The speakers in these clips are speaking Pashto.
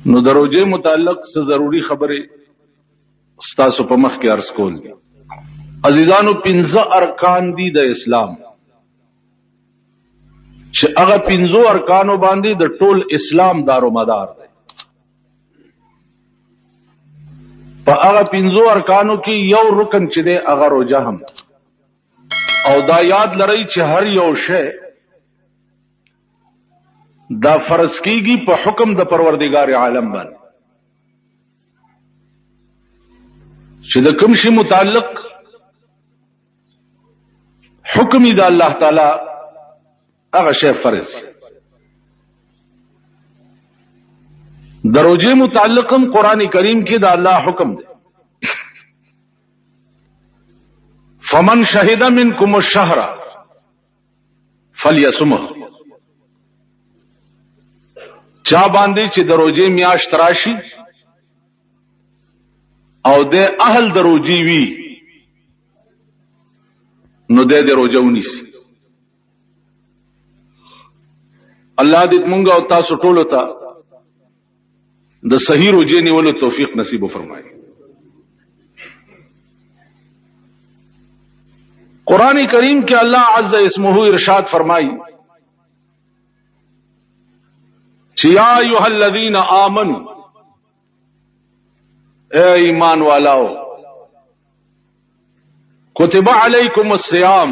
نو د روژې متعلق څه ضروري خبرې ستاسو په مخ کې عرض کول دي. عزیزانو، 15 ارکان دي د اسلام چې هغه 15 ارکانو باندې د ټول اسلام دارومدار دی. په هغه 15 ارکانو کې یو رکن چې دی هغه روژه هم، او دا یاد لرئ چې هر یو شی دا فرض کیږي په حکم د پروردگار عالم باندې، چې د کوم شي متعلق حکم دی الله تعالی هغه شی فرض. د روژې متعلقم قرآن کریم کې د الله حکم دی، فمن شهد منکم الشهر فلیصمه. چا باندې چې د روژې میاشت راشي او د اهل د روژې وي نو د روژه ونیسي. الله دې مونږ او تاسو ټولو ته د صحیح روژې نیولو توفیق نصیب وفرمایي. قرآن کریم کې الله عز اسمه ارشاد فرمایي چې یا ایها الذین آمنوا، اے ایمان والاو، کتب علیکم الصیام،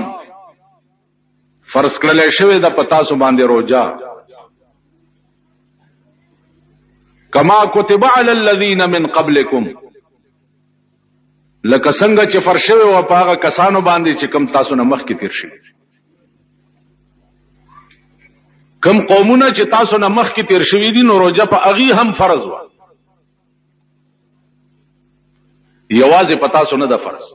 فرض کړل شوی د پتا سو باندې روزه، کما کتب علی الذین من قبلکم، لکه څنګه چې فرض شوی و په هغه کسانو باندې چې کم تاسو نه مخکې تیر شي. کم قومونه چې تاسو نه مخکې تیر شوي دي نو روزه په هغې هم فرض وه، یوازې په تاسو نه ده فرض.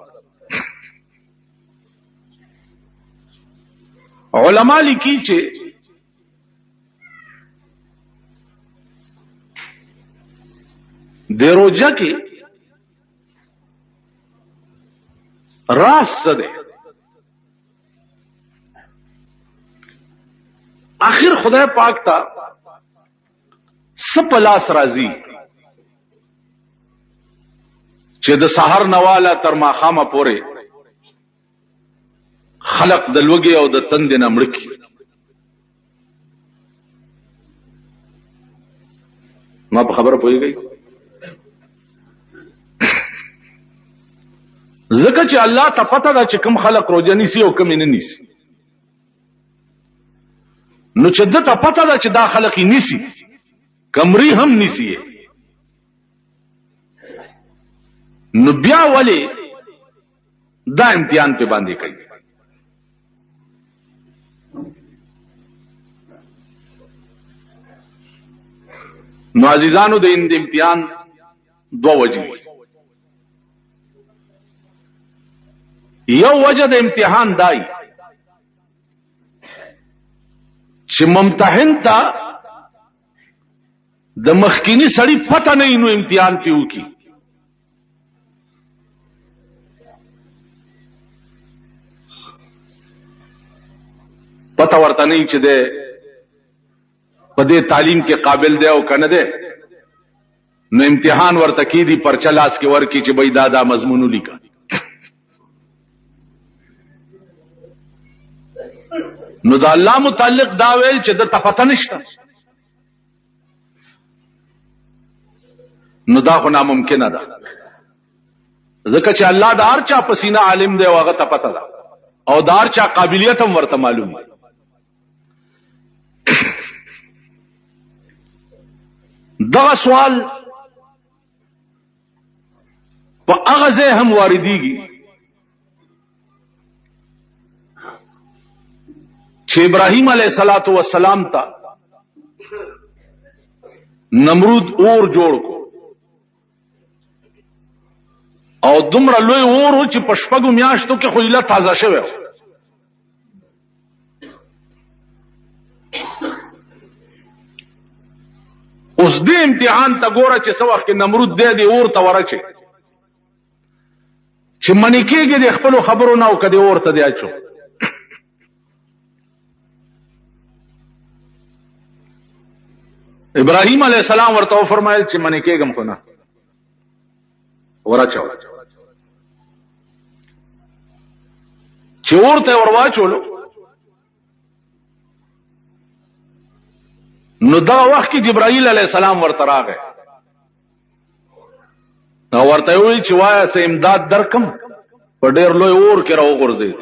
علما لیکي چې د روزه کې راز څه دی؟ آخر خدای پاک تا څه په لاس راځي چې د سحر نواله تر ماښامه پورې خلق د لوږې او د تندې نه مړه کړي. ما په خبره پوهېږئ؟ ځکه چې الله ته پته ده چې کوم خلق روزه نیسي او کوم یې نه نیسي. نو چې ده ته پته ده چې دا خلق یې نیسي، کمرې هم نیسي، نو بیا ولې دا امتحان په باندې کوي؟ نو عزیزانو، د امتحان دوه وجې. یو وجه د امتحان دای چې ممتحن ته د مخکینی سړی پته نه نو امتحان پیو کی. پته ورته نه چې ده په دې تعلیم کې قابل دی او کنه ده، نو امتحان ورته کی دی پرچه لاس کې ورکی چې بای دا مضمون لیکا. نو دا الله متعلق دا ویل چې د پته نشته، نو دا خو ناممکنه ده، ځکه چې الله د هر چا په سینه عالم دی او هغه ته پته ده، او د هر چا قابلیت هم ورته معلوم دی. دغه سوال په هغه ځای هم واردېږي چې ابراهیم علیه السلام ته نمرود اور جوړ کو، او دومره لوی اور چې په شپږو میاشتو کې خو ایله تازه شوی و. اوس دې امتحان ته ګوره چې څه وخت کې نمرود دی اور ته ورچې چې منې کېږي د خپلو خبرو نه او که دې اور ته دی اچو. ابراهیم علیہ السلام ورته فرمایل چې منې کېږم خو نه ورچو چې ورته ورواچولو نو دا وخت کې جبرائیل علیہ السلام ورته راغی نو ورته وی چې وایه سه امداد درکم په ډېر لوی اور کې راوغورځېد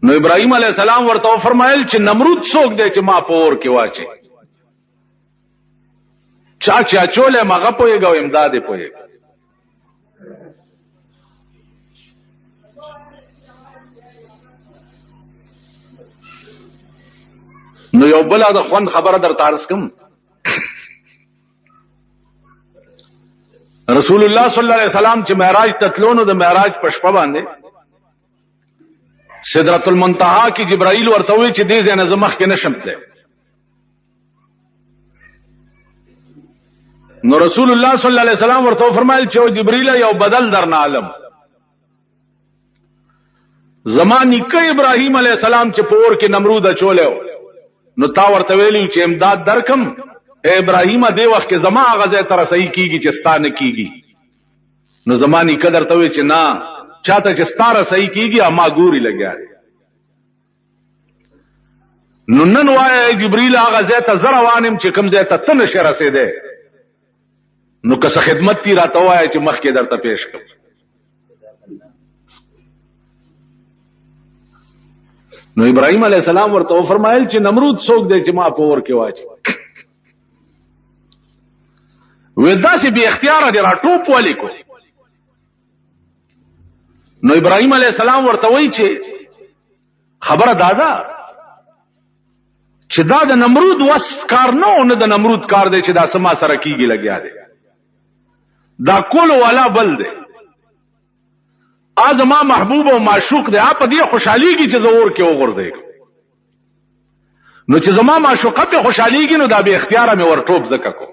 نو ابراهیم علیہ السلام ورته فرمایل چې نمرود څوک دی چې ما په اور کې واچي چا چې اچولې مغه پوهېږي او امداد یې پوهېږي نو یو بله د خوند خبره درته عرض کوم رسول الله صلی الله علیه وسلم چې معراج ته تلو نو د معراج په شپه باندې سدرۃ المنتہا کی جبرائیل ورته وی چې دې ځای نه زه مخکې نشم تللی نو رسول الله صلی الله علیه وسلم ورته فرمایل چې او جبرائیل یو بدل درنه عالم زما نیکه ابراهیم علیه السلام چې پور کې نمرود اچولیو نو تا ورته ویلی چې امداد درکم اے ابراهیم دې وخت کې زما هغه ځای ته رسۍ کیږي چې ستا نه کیږي نو زما نیکه درته وی چې نه چاته چې ستا رسۍ کیږي اما ګوري لګیا نو نن وایه جبرائیل هغه ځای ته زه روان یم چې کوم ځای ته ته نشې رسېدی نو که څه خدمت تی راته وایه چې مخکې درته پیش کړم نو ابراهیم علیہ السلام ورته فرمایل چې نمرود څوک دی چې ما په اور کې واچي وې داسې بې اختیاره دی را ټوپ ولیکو نو ابراهیم علیہ السلام ورته وایي چې خبره دادا چې دا د نمرود وس کار نه او نه د نمرود کار دی چې دا سما سره کیږي لګیا دی دا کول والا بل دی از ما محبوب او معشوق دی اپ دې خوشحاليږي چې زور کې وګرځي نو چې زما معشوقه په خوشحاليږي نو دا به اختیار مې ور ټوب زکه کو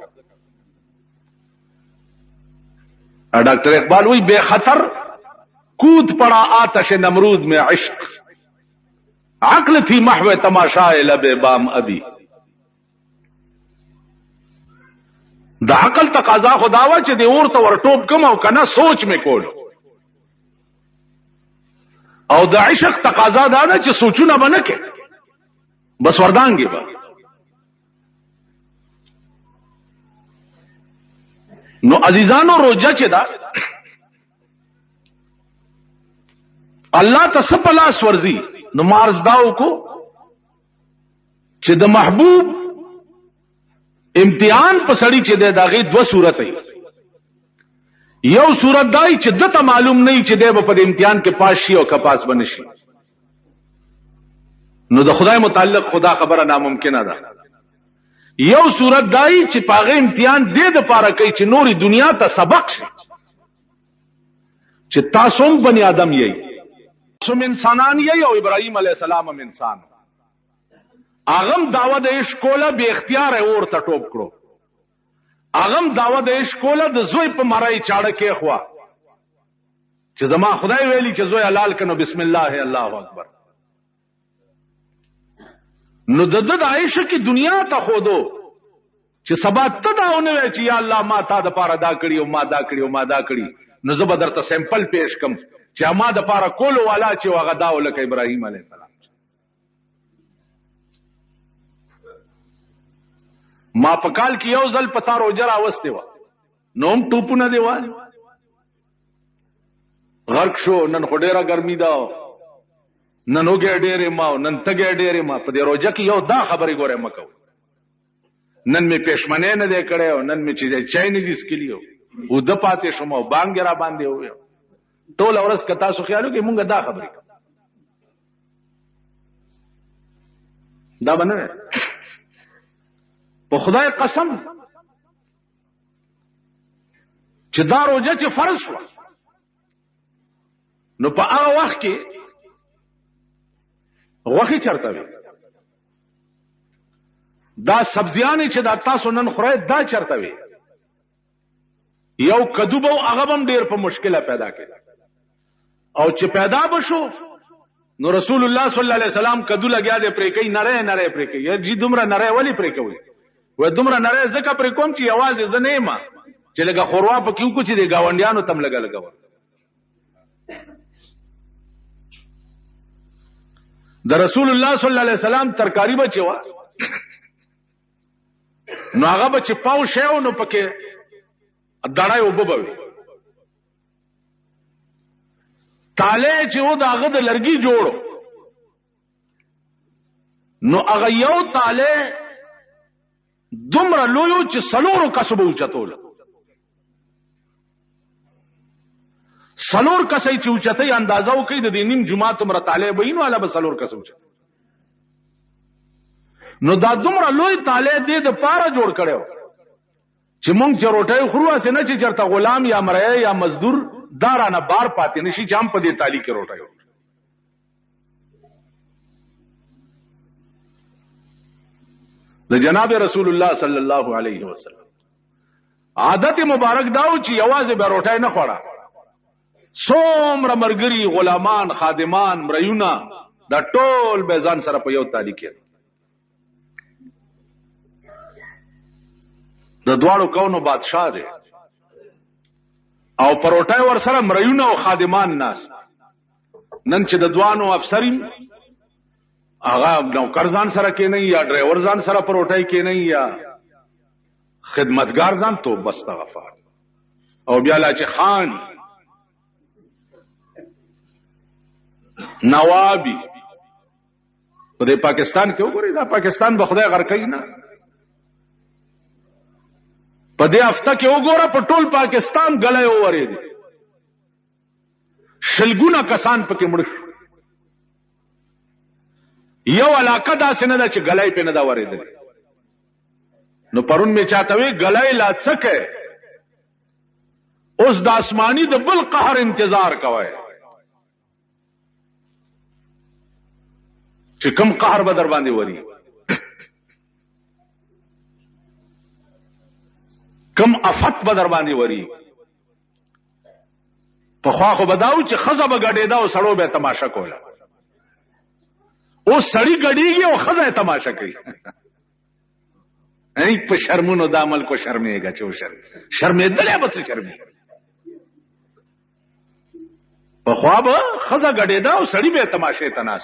ډاکٹر اقبال وی بے خطر کود پڑا آتش نمرود میں عشق عقل تھی محو تماشائے لب بام ابھی دا عقل تقاضا خداوا چې دی اور ته ور ټوب کوم او کنه سوچ میں کول او د عشق تقاضا دا نه چې سوچونه بنه کې بس وردانګي به نو عزیزانو روجه چې دا الله تسپلاس ورزي نو مارز داو کو چې د محبوب امتحان په سړی چې د داغي دو صورت ای یو صورت دای چې دته معلوم نه چې د په امتحان کې پاس شي او کپاس بنشي نو د خدای متعلق خدا خبره ناممکنه ده یو صورت دای چې پاغه امتحان دې د پاره کوي چې نوري دنیا ته سبق شي چې تاسو هم بنی آدم یې سم انسانان یې او ابراهیم علیه السلام هم انسان اغم دعوت عشق کوله به اختیار اور ته ټوب کړو اغم دعوت عشق کوله د زوی په مړای چاړه کې خوا چې زما خدای ویلي چې زوی حلال کنو بسم الله الله اکبر نو د عائشہ کی دنیا ته خودو چې سبا ته داونه وی چې یا الله ما تا د پاره دا کړی او ما دا کړی او ما دا کړی نو زه به درته سیمپل پیش کم چې ما د پاره کول والا چې وغه دا ولک ابراهیم علیه السلام ما په کال کې یو ځل پتا روجر اوسته و نوم ټوپونه دیوال غرق شو نن خډيره ګرمي دا نن وګه ډېرې ما نن تګه ډېرې ما په دې روجه کې یو دا خبرې ګوره مکو نن می پښمنه نه دې کړو نن می چې چای نه دې سکلیو و د پاتې شوم او بانګ را باندې و ټول اورس کتا سو خیالو کې مونږه دا خبرې دا بنه په خدای قسم چې دا روزه چې فرض شو نو په هغه وخت کې وخی چرته وي دا سبزیانې چې دا تاسو نن خورئ دا چرته وي یو کدوبو هغه هم ډیر په مشکله پیدا کړي او چې پیدا بشو نو رسول الله صلی الله علیه وسلم کدو لګیا دې پرې کوي نره نره پرې کوي جی دومره نره ولی پرې کوي و دومره نره زکه پرې کوم چې आवाज زنه ما چې لګه خوروا په کیو کو چې دې گاونډیانو تم لګا د رسول الله صلی الله علیه وسلم ترکاری بچوا نو هغه بچ پاو شیو نو پکې دړای وبوي تاله چې و داغه د لرګي جوړو نو هغه یو تاله دومره لویو چې سلورو کسبو چتول سلور کسې چې اوچته اندازو کوي د دینیم جمعه تمره تاله بینو علا به سلور کسو نو دا دومره لوی تاله دې د پاره جوړ کړو چې مونږ چروټي خورو اسه نه چې چرته غلام یا مرای یا مزدور دارانه بار پاتې نشي چې هم په دې تالی کې روټي د جناب رسول الله صلی الله علیه وسلم عادت مبارک داو چې یوازې به روټي نه خوړه څومره مرګري غلامان خادمان مریونه دا ټول به ځان سره په یو تالی کې د دواړو کونو بادشاہ دی او پروټای ور سره مریونه او خادمان ناس نن چې د دوانو افسرین هغه نوکر ځان سره کې نه یا ډرایور ځان سره پروټای کې نه یا خدمتګار ځان تو بس تغفار او بیا لا چې خان نوابی په دې پاکستان کې وګورئ دا پاکستان به خدای غر کوي نه په دې هفته کې وګوره په ټول پاکستان غلې اورې دي شلګونه کسان پکې مړ شو یو علاقه داسې نه ده چې غلې په نه دا اورې دي نو پرون می چاته وی غلې لا څکه اوس د آسمانی د بل قهر انتظار کوي چې کم قهر به در باندې وری کم افت به در باندې وری په خوا خو بداو چې خزه به غډېدا او سړو به تماشا کوله او سړی غډېږي او خزه تماشا کوي ای په شرمونو د عمل کو شرمېږي چې شرمېدلې به څه شرمې په خوا به خزه غډېدا او سړی به تماشې تناس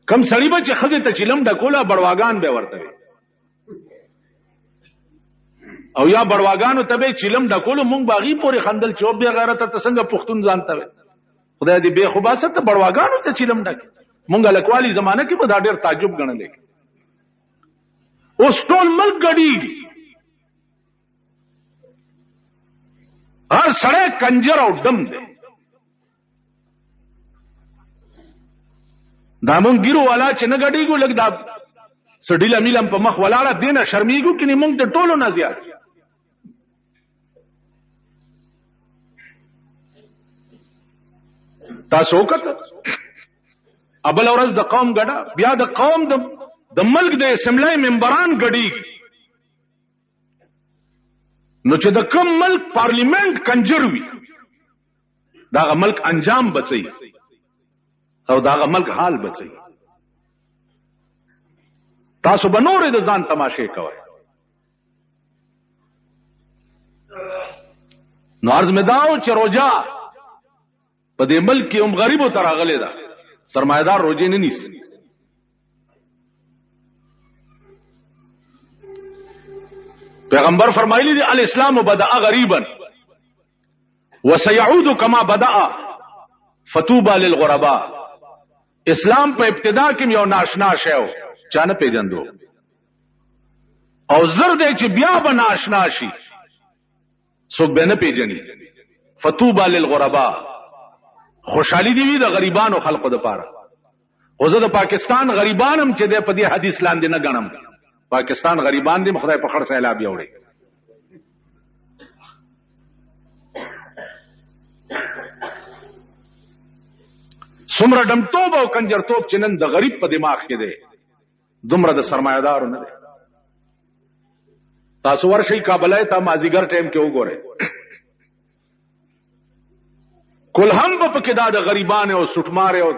کم سړی به چې خزه ته چلم ډکوله بړواګان به ورته او یا بړواګانو ته به چلم ډکولو مونږ باغی پورې خندل چوب به غیرت ته څنګه پښتون ځانته خدای دې به خوباست ته بړواګانو ته چلم ډک مونږ لکوالی زمانہ کې به دا ډېر تعجب غنل اوس ټول ملک غړي هر سړی کنجر او دم دی دا مونږ ګیرو والا چې نه غړيګو لګ دا سډیلا میلم په مخ ولاړه دینه شرمېګو کې مونږ ته ټولو نه زیات تاسو وکړه ابل اورز د قوم غډا بیا د قوم د ملک د اسمبلی ممبران غړي نو چې د کوم ملک پارلیمنت کنجر وي دا ملک انجام بچي او دا ملک حال بچي تاسو بنور د ځان تماشه کوي نو عرض مداو چې روجا په دې ملک کې هم غریبو تر غلې ده سرمایدار روزي نه نیس پیغمبر فرمایلی دی الاسلام بدأ غریبا وسيعود كما بدأ فتوبى للغرباء اسلام په ابتدا کې یو ناشنا شیو چانه پیژندو او زر دې چې بیا به ناشنا شي څوک به نه پیژني فتوبى للغرباء خوشحالي دی د غریبانو خلقو د پاره او زه د پاکستان غریبانم چې د په دې حدیث لاندې نه غنم پاکستان غریبان دي خدای په خړ سیلاب یوړي څومره ډمټوب او کنجرتوب چې نن د غریب په دماغ کې دی دومره د سرمایدارو نه دی تاسو ورشي کابل ته مازیګر ټایم کې وګورئ کل هم به پکې دا د غریبانو او سټمارې او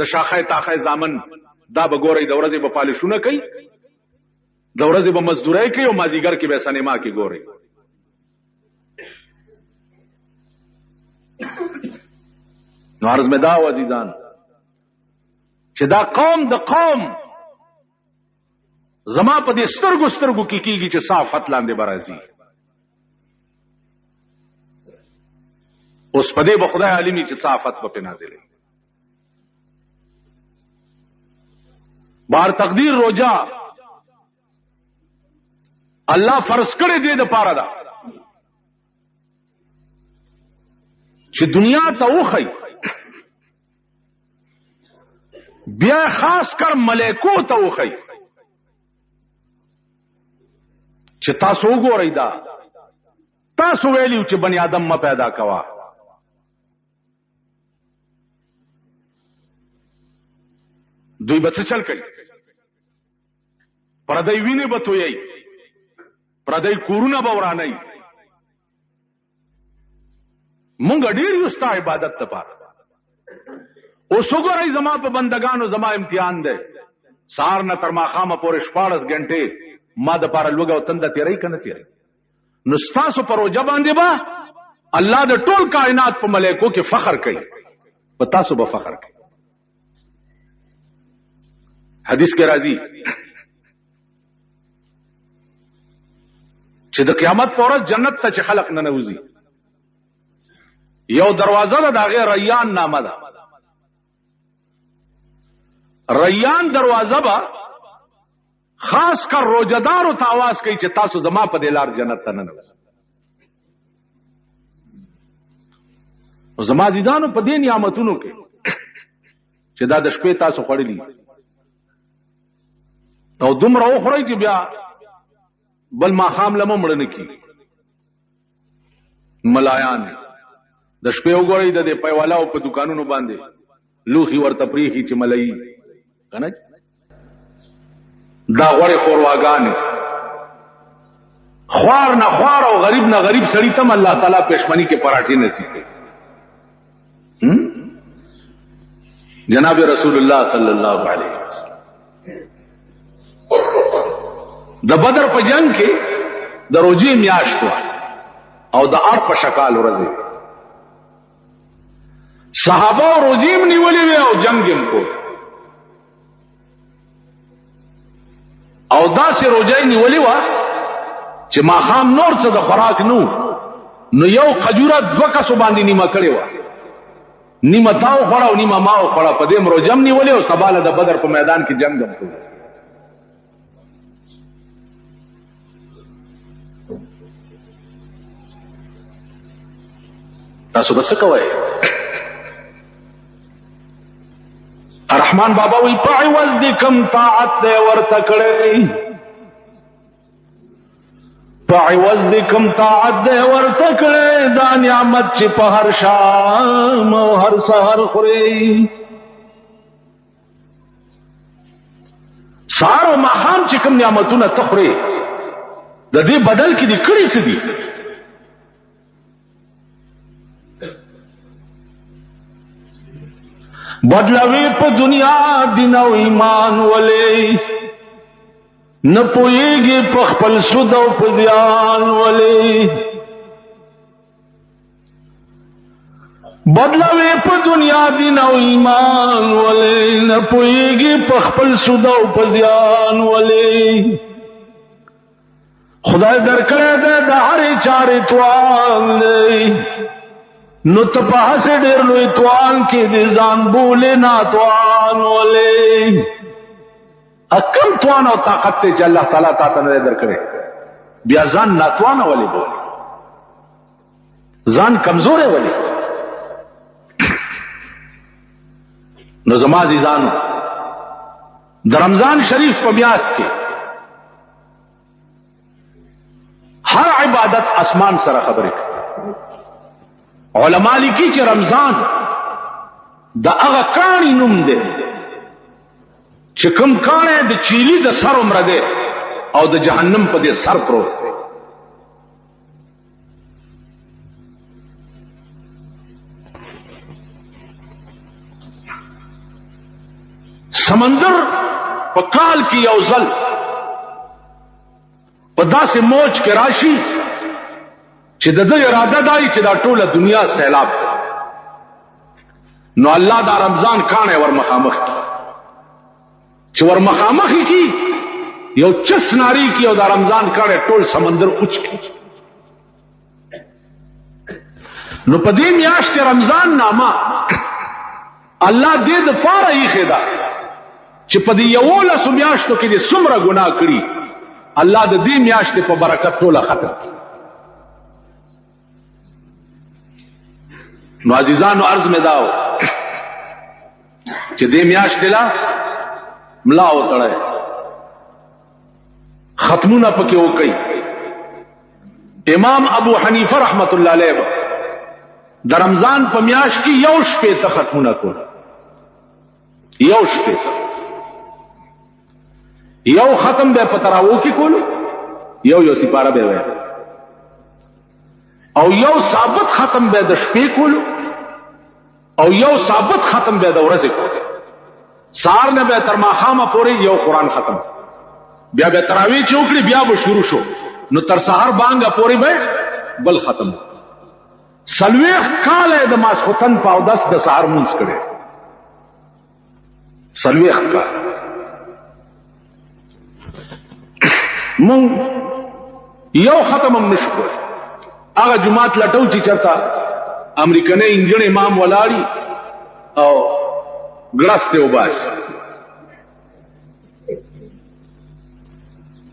د شاخه تاخه زامن دا به ګوري، د ورځې به پالشونه کوي، د ورځې به مزدوري کوي او مازیګر کې به سینما کې ګوري. نو عرض مې دا و عزیزان چې دا قوم د قوم زما په دې سترګو سترګو کې کېږي چې صافت لاندې برازي. اوس په دې به خدای عالمي چې صافت به په نازلې. بار تقدیر روجا الله فرض کړی دی د پاره دا چې دنیا ته وخی، بیا خاص کر ملائکو ته وخی چې تاسو وګورئ دا تاسو ویلیو چې بنی آدم ما پیدا کوا، دوی به څه چل کوي؟ پردی وینې به تویي، پردی کورونه به ورانوي. مونږ ډېر یو ستا عبادت لپاره. اوس وګورئ زما په بندگانو زما امتحان دی، سهار نه تر ماښامه پورې 14 غنټې ما د پاره لوګه او تنده تیری کنه تیری. نو ستاسو پر روجه باندې با الله د ټول کائنات په ملائکو کې فخر کوي، په تاسو به فخر کوي. حدیث کې راځي چې د قیامت پر ورځ جنت ته چې خلق نه نوځي، یو دروازه ده د هغې ریان نامه ده. ریان دروازه به خاص کر روجدارو ته आवाज کوي چې تاسو زما په دې لار جنت ته نه نوځئ. او زما عزیزانو په دې نعمتونو کې چې دا د شپې تاسو خوړلي او دومره وخورئ چې بیا بل ماښام لمه مړه نه کېږي. ملایان د شپې وګورئ د دې پیوالاو په دکانونو باندې لوښي ورته پریښي چې ملایي که نه دا غوړې خورواګانې خوار نه خوار او غریب نه غریب سړي تم الله تعالی پښمنی کې پراټې نصیب کړي. جناب رسول الله صلی الله علیه وسلم د بدر په جنگ کې د روجې میاشت او د اړ په شکال ورځي صحابه روجې نیولې وي او جنگ هم کو او داسې روجې نیولې و چې ماښام نور څه د خوراک نو یو خجوره 2 کسو باندې نیمه کړې و، نیمه تاو خوړه او نیمه ماو خوړه، په دې روجم نیولې او سباله د بدر په میدان کې جنگ هم کو. تاسو بس کوئ رحمان بابا وی په عوض د کم طاعت دی ورته کړی، په عوض د کم طاعت دی ورته کړی، دا نعمت چې په هر شام او هر سحر خوري. سهار او ماښام چې کوم نعمتونه ته خورې د دې بدل کې دي کړي څه دي؟ بدلوی په دنیا دین او ایمان ولې نه پوهیږي په خپل سود او په زیان ولې، بدلوی په دنیا دین او ایمان ولې نه پوهیږي په خپل سود او په زیان ولې. خدای درکړی دی د هرې چارې توان دی، نو ته په هسې ډېر لوی توان کې د ځان بولې ناتوان ولې. کم توان او طاقت دی چې الله تعالی تا ته نه دی درکړی، بیا ځان ناتوانه ولې بولې، ځان کمزوری ولې؟ نو زما عزیزانو د رمضان شریف په میاشت کې هر عبادت اسمان سره خبرې کوي. علماء لیکي چې رمضان د هغه کاڼي نوم دی چې کوم کاڼی د چیلي د سر عمره دی او د جهنم په دې سر پروت دی. سمندر په کال کې یو ځل په داسې موج کې راشي چې د دې اراده دای چې دا ټوله دنیا سیلاب نو الله دا رمضان کانه ور مخامخ کی چې ور مخامخ کی یو چس ناری کی او دا رمضان کانه ټول سمندر اوچ کی نو په دې میاشت رمضان نامه الله دې د پاره یې خدا چې په دې یو لس میاشتو کې دې څومره ګناه کړی الله د دې میاشت په برکت ټوله ختم نو عزیزانو عرض می داو چې دې میاشت لا ملا وتړای ختمونه پکې وکي امام ابو حنیفه رحمت الله علیه د رمضان په میاشت کې یو شپه ته ختمونه کول یو شپه یو ختم به پتراو کې کول یو سپاره به وای او یو ثابت ختم به د شپې کول او یو ثابت ختم به د ورځې کول سار نه به تر ماخامه پورې یو قران ختم بیا به تراویح چوکړي بیا به شروع شو نو تر سحر بانګه پورې به بل ختم سلويخ کاله د ماسختن په 10 د سحر مونږ کړي سلويخ کال مونږ یو ختم هم نشو هغه جمعات لټو چې چرتا امریکنه انجن امام ولاړی او ګراسته وباس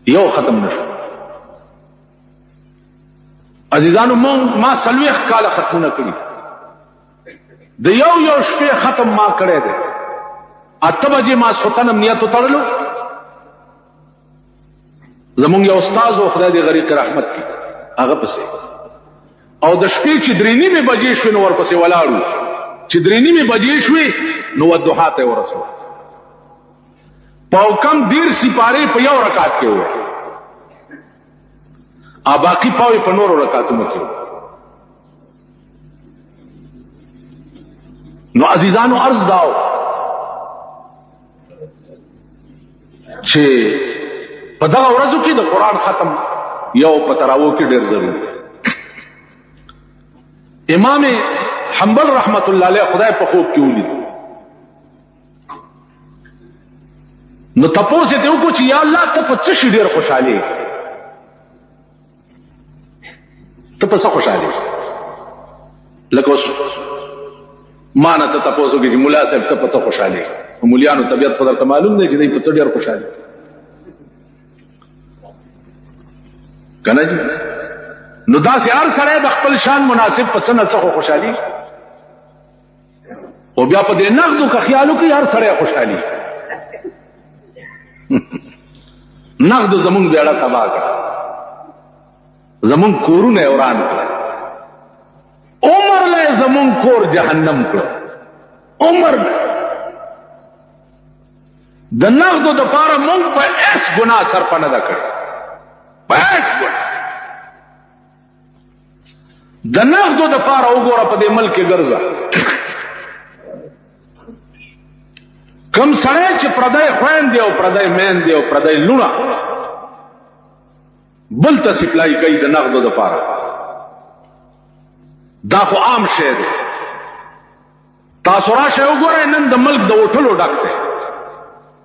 یو ختم نشو عزیزانو ما سلويخ کاله ختمونه کړی د یو شپه ختم ما کړی دی 8 بجې ما سوتنم نیت تړلو زمونږ یو استاد او خدای دې غریق رحمت کی هغه پسې او د شپې چې 3:30 بجې شوې نو ورپسې ولاړو چې 3:30 بجې شوې نو ودوحا ته ورسو پاو کم دیر سپاره په یو رکعت کې وې ا باقی پاوې په نورو رکعاتونو کې نو عزیزانو عرض داو چې په دغه ورځو کې د قران ختم یو په تراو کې ډېر ضروري امام حنبل رحمت الله علیه خدای په خوب کې ولید نو تاسو ته وکړو چې یا الله ته په څه شي ډېر خوشاله ته په څه خوشاله لکه اوس ما نه ته تاسو کې مولا صاحب ته په څه خوشاله مولیانو طبيعت په درته معلوم دی چې دوی په څه ډېر خوشاله کنه جی نو دا سي هر سره د خپل شان مناسب په څه نه څه خوشالي او بیا په دې نقدو کا خیالو کې هر سره خوشالي نقد زمون بیاړه تبا کړ زمون کورونه اوران کړ عمر له زمون کور جهنم کړ عمر د نقدو د پاره مونږ په اس ګناه سر پنه دا کړ پس د نقدو د پاره وګوره په دې ملک کې ګرځا کم سره چې پردای خويند دی او پردای مین دی او پردای لونه بل ته سپلای کوي د نقدو د پاره دا خو عام شی دی تاسو راشه وګورئ نن د ملک د وټلو ډک دی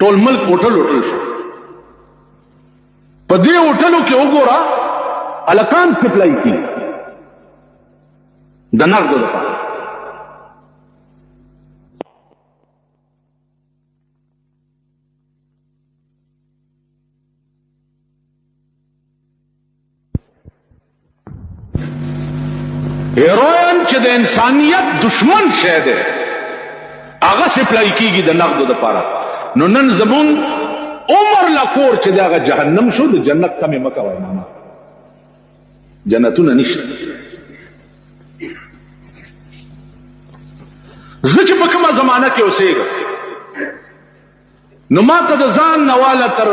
ټول ملک وټلو شو په دې وټلو کې وګوره الکان سپلای کی د نقدو د پاره هیروین چې د انسانیت دشمن شه ده هغه سپلای کیږي د نقدو د پاره نو نن زمون عمر لکور چې دغه جهنم شو د جنت کمه مکه وای ماما جنتونه نشته زه چې په کومه زمانہ کې اوسېږم نو ما ته د ځان نواله تر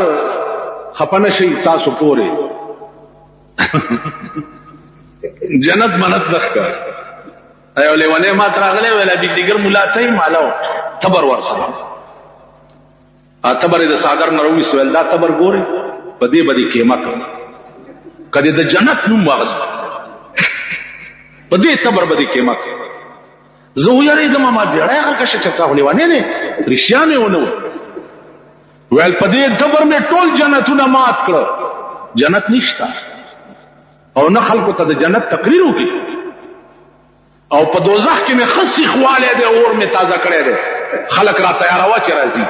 خپنه شي تاسو پورې جنت منت لخوا ایو لیوانه ما تراغله ویلا دیگر مولا ته مالو تبر ور سلام تبر د صادر نروي سوال دا تبر ګوري په دې باندې کېما کدی د جنت نوم واغست په دې تبر باندې کېما زه یې د ما بیره هغه کښه چرتا ولېوانه نه رښتیانه ونه ویل په دې تبر مې ټول جنتونه مات کړ جنت نشتا او نه خلکو ته د جنت تقریر وکړي او په دوزخ کې مې خصي خواله دې اور مې تازه کړی دی خلک را تیاروا چې راځي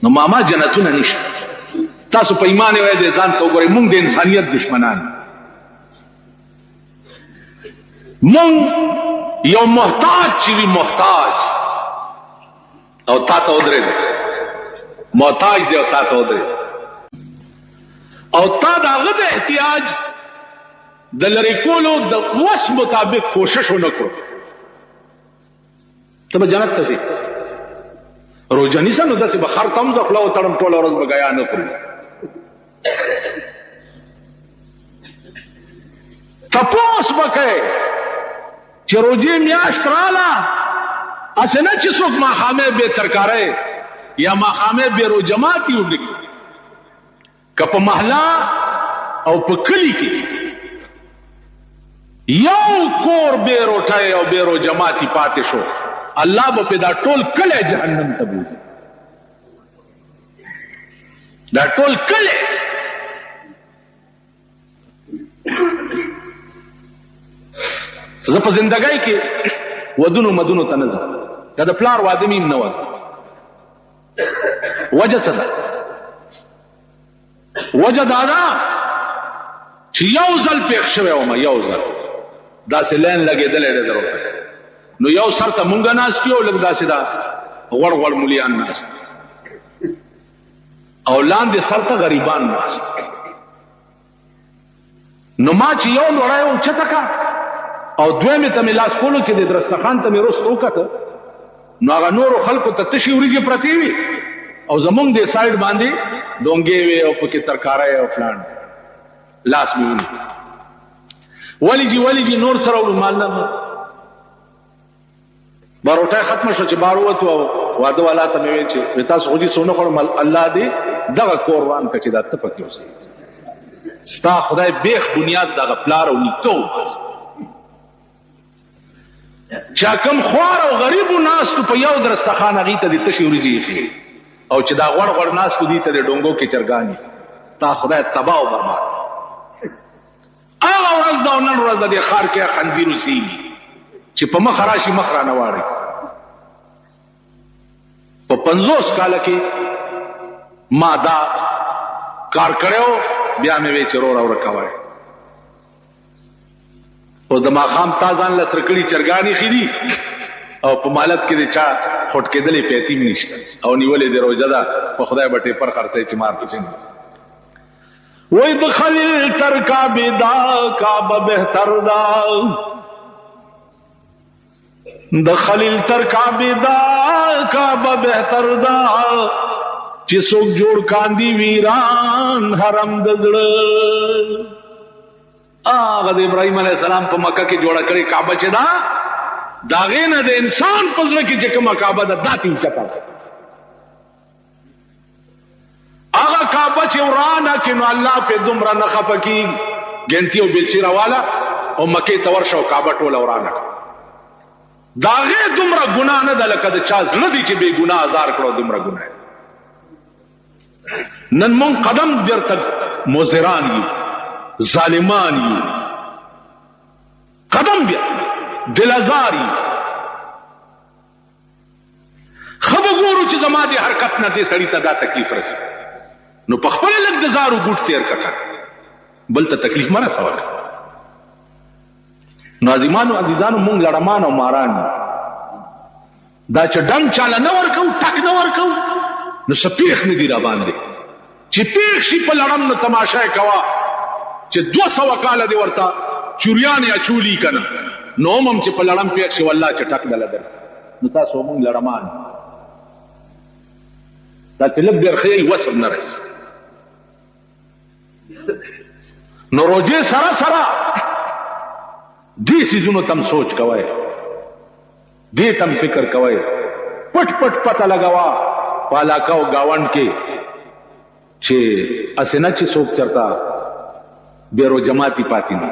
نو ماما جنتونه نشته تاسو په ایمان وای دې ځان ته وګورئ موږ د انسانیت دشمنان موږ یو محتاج چې وي محتاج او تا ته ودرې محتاج دی او تا ته ودرې او تا د هغه د احتیاج د لرې کولو د وس مطابق کوشش ونه کړو ته به جنت ته ځې روژه نیسه نو داسې به خر تم زه خوله وتړم ټوله ورځ به ګیا نه کړو تپوس به کوې چې روژې میاشت راله هسې نه چې څوک ماښامې بې ترکارۍ یا ماښامې بې روژهماتي وډکي که په محله او په کلي کې یو کور بې روټۍ او بې روژهماتي پاتې شو الله به په دا ټول کلی جهنم ته بوځي دا ټول کلی زه په زندګۍ کې ودونو مدونو ته نه ځم که د پلار واده مې نه وځم وجه څه ده وجه دا ده چې یو ځل پېښ شوی وم یو ځل داسې لین لګېدلی دی درته نو یو سر ته مونږه ناست یو لږ داسې دا غوړ غوړ مولیان ناست او لاندې سر ته غریبان ناست نو ما چې یو لوړی اوچته کا او دویمې ته مې لاس کولو چې د درستخان ته مې رست وکته نو هغه نورو خلکو ته تشې وریجې پرتې وي او زمونږ دې سایډ باندې ډونګې وې او پکې ترکاری او فلان لاس مې ونی ولی جی نور سره وړو مال نه باروټه ختم شو چې بار وته او واده والا ته مې ویل چې تاسو خو دې سونه خورم الله دې دغه قربان کچې دا ته پکې اوسې ستا خدای بیخ بنیاد دغه پلار او نیکو بس چا کم خوار او غریب ناس په یو درستخان غي ته دې تشي ورږي او چې دا غوړ غوړ ناس دې ته ډونګو کې چرګانی تا خدای تباہ او برباد هغه ورځ دا نن ورځ د خار کې خنزیر وسی چې په مخ راشي مخ را نه واړي په 50 کال کې ما دا کار کړو بیا مې وی چرور اور کوي او د ماقام تازان لسرکړي چرګانی خېدي او په مالت کې د چا هټ کېدلې پېتی نشته او نیولې د روزه ده په خدای بټې پر خرڅې چې مار پچین وای د خلیل تر کا بيدا کا بهتر دا د خلیل تر کا بيدا کا بهتر دا چې څوک جوړ کاندي ویران حرم د زړه هغه د ابراهيم عليه السلام په مکه کې جوړه کړې کعبه چې دا داغه نه د انسان په ځل کې چې کومه کعبه ده داتې چپا هغه کعبه چې ورانه کې نو الله په دومره نه خپکی ګنتی او بلچیرا والا او مکه ته ورشو کعبه ټوله ورانه داغه دومره ګناه نه ده لکه د چا زړه دي چې بے ګناه هزار کړو دومره ګناه نن مون قدم درته مزران یو ظالمان یو قدم بیا دلازاری خبر ګورو چې زما دي حرکت نه دي سړی ته دا تکلیف رسي نو په خپل لږ د زارو ګوټ تیر کړه بل ته تکلیف مره سوال نو عزیزانو مونږ لړمان او ماران دا چې ډنګ چاله نه ورکو ټک نه ورکو نو سپیخ نه دی را باندې چې پیخ شي په لړم نو تماشا کوا چې 200 کال دی ورته چوریان یا چولی کنه نو مم چې په لړم پیخ شي والله چې ټک دلدل نو تاسو مونږ لړمان دا چې لږ درخی وسب نه رسي نو روزه سره سره دې سيزونو تم سوچ کوی دې تم فکر کوی پټ پټ پته لگاوا په علاقه او گاوند کې چې اسنه چې څوک چرتا بیرو جماعتي پاتې نه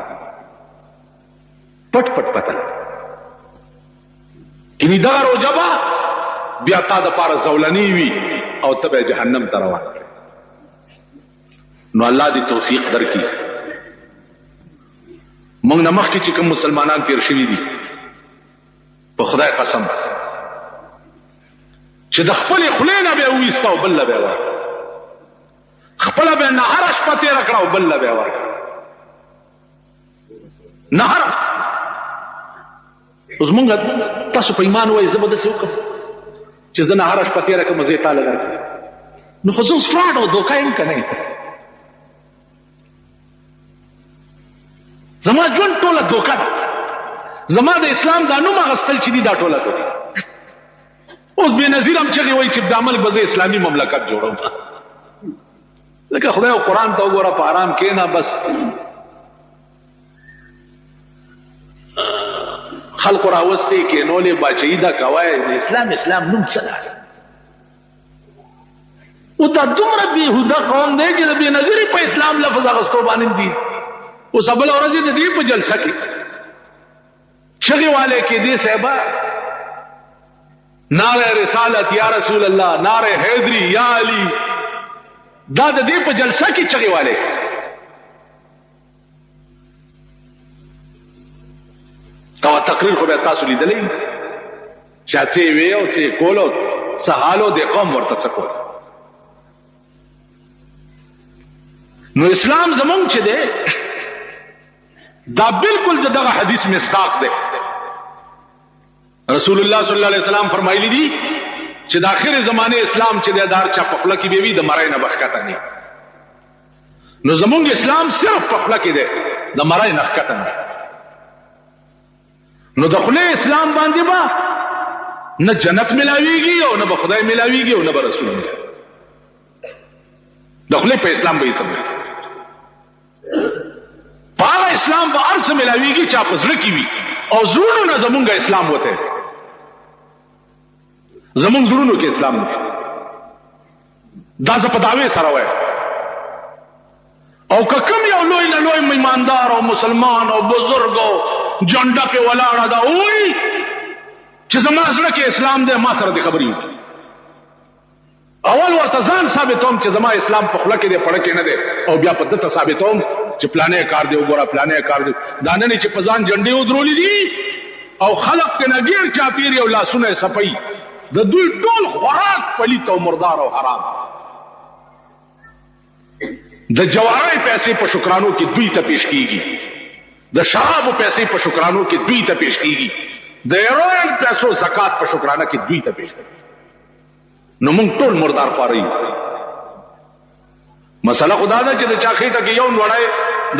پټ پټ پتل کینی دا روجبا بیا تا د پاره زولنی وی او تبه جهنم ته روان نو الله دې توفیق درکړي موږ نمخ کې چې کوم مسلمانان تیر شوي دي په خدای قسم چې د خپل خلینه به وېستاو بل به وای خپل به نهر شپه تیر کړو بل به وای نهر اوس مونږ تاسو په ایمان وای زبردست وکړه چې زه نهر شپه تیر کوم زه تعالی درکړم نو خو زه فراډ او دوکه یم کنه زما ژوند ټوله دوکه ده زما د اسلام دا نوم اغستل چې دي دا ټوله دوکه اوس بې نظیر هم چغې وایي چې د عمل به زه اسلامي مملکت جوړوم لکه خدای او قرآن ته وګوره په آرام کښېنه بس خلقو راوستې کېنولې باچهي دا کوی د اسلام نوم څه ده او دا دومره بېهوده قوم دی چې د بې نظیرې په اسلام لفظ اغستو باندې دي اوس بله ورځ د دې په جلسه کې چغې والی کېدې صاحبه نعره رسالت یا رسول الله نعره حیدری یا علی دا د دې په جلسه کې چغې والی او تقریر خو به تاسو لیدلی چې څه وی او څه کولو څه حالو د قوم ورته څه کول نو اسلام زمونږ چې دی دا بالکل دغه حدیث مصداق دی رسول الله صلی الله علیه وسلم فرمایلی دي چې د اخر زمانه اسلام چې د دار چا په خپل کې بیوی د مړای نه بخښته نه نو زمونږ اسلام صرف په خپل کې دی د مړای نه بخښته نه نو د خپل اسلام باندې با نه جنت ملاویږي او نه به خدای ملاویږي او نه به رسول ملاویږي د خپل په اسلام به څه پاغه اسلام به ارث ملاویږي چې په زړه کې وي او زړونو نه زمونږ اسلام وته زمونږ زړونو کې اسلام نه دا څه په دعوی سره وای او کوم یو لوی نه لوی ایماندار او مسلمان او بزرګ او جنډه په ولاړه دا وای چې زما زړه کې اسلام دی ما سره د خبرې اول ورته ځان ثابتوم چې زما اسلام په خله کې دی پړه کې نه دی او بیا په دته ثابتوم چې پلانې کار دی وګوره پلانې کار دی دا نه چې په ځان جنډې ودرولې دي او خلق ته نګیر چاپیری او لاسونه صفای د دوی ټول خوراک پلیت او مردار او حرام د جوارای پیسې په شکرانو کې دوی ته پیش کیږي د شرابو پیسې په شکرانو کې دوی ته پیش کیږي د هیروین پیسو زکات په شکرانه کې دوی ته پیش کیږي نو موږ ټول مردار پاره یو مسله خدا ده چې د چا خېټه کې یو وړای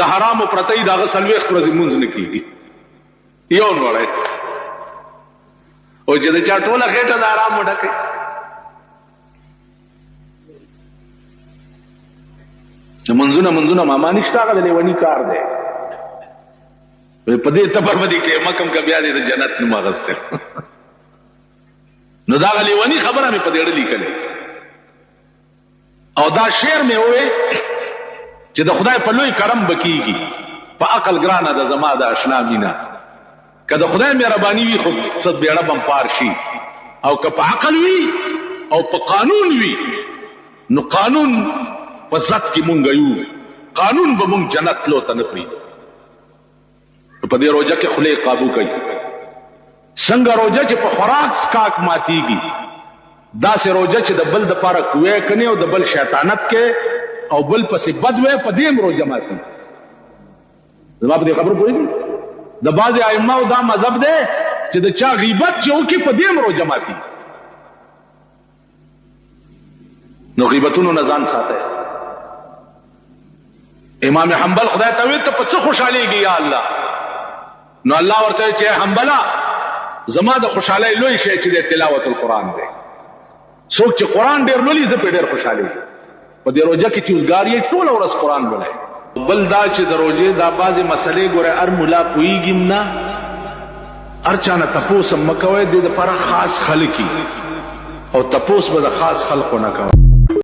د حرامو پرتې د غسلوي خپل مونږ نه کیږي یو وړای او چې د چا ټوله خېټه د حرام وډکه چې منځونه ماما نشته هغه د لیونی کار دی په دې تبر باندې کې مکم کا بیا دې د جنت نوم غسته نو دا لیونی خبره مې په دې اړه لیکلې او دا شعر مې وې چې د خدای په لوی کرم بکیږي په عقل ګرانه د زما د آشنا مینا کله خدای مهرباني وي خو صد بیړه بم پار شي او که په عقل وي او په قانون وي نو قانون په ذات کې مونږ یو قانون به مونږ جنت لو ته نه پری په دې روزه کې خله قابو کوي څنګه روزه چې په خوراک سکاک ماتيږي دا سه روزه چې د بل د پاره کوې کني او د بل شیطانت کې او بل پسې بد وې په دې روزه ماتي زما په دې خبر پوهیږي د بعض ائمه او دا مذهب ده چې د چا غیبت چې وکي په دې روزه ماتي نو غیبتونو نه ځان ساته امام حنبل خدای ته وی ته په څه خوشاليږي یا الله نو الله ورته چې حنبلا زما د خوشاله لوی شی چې د تلاوت القرآن دی څوک چې قرآن ډیر لولي زه په ډیر خوشاله په دې روزه کې چې ګاریې ټول ورځ قرآن ولای بل دا چې د روزه دا بعضی مسلې ګوره ار مولا کویږم نه ارچانه تاسو مکوي د لپاره خاص خلکی او تپوس به د خاص خلقو نه کوم.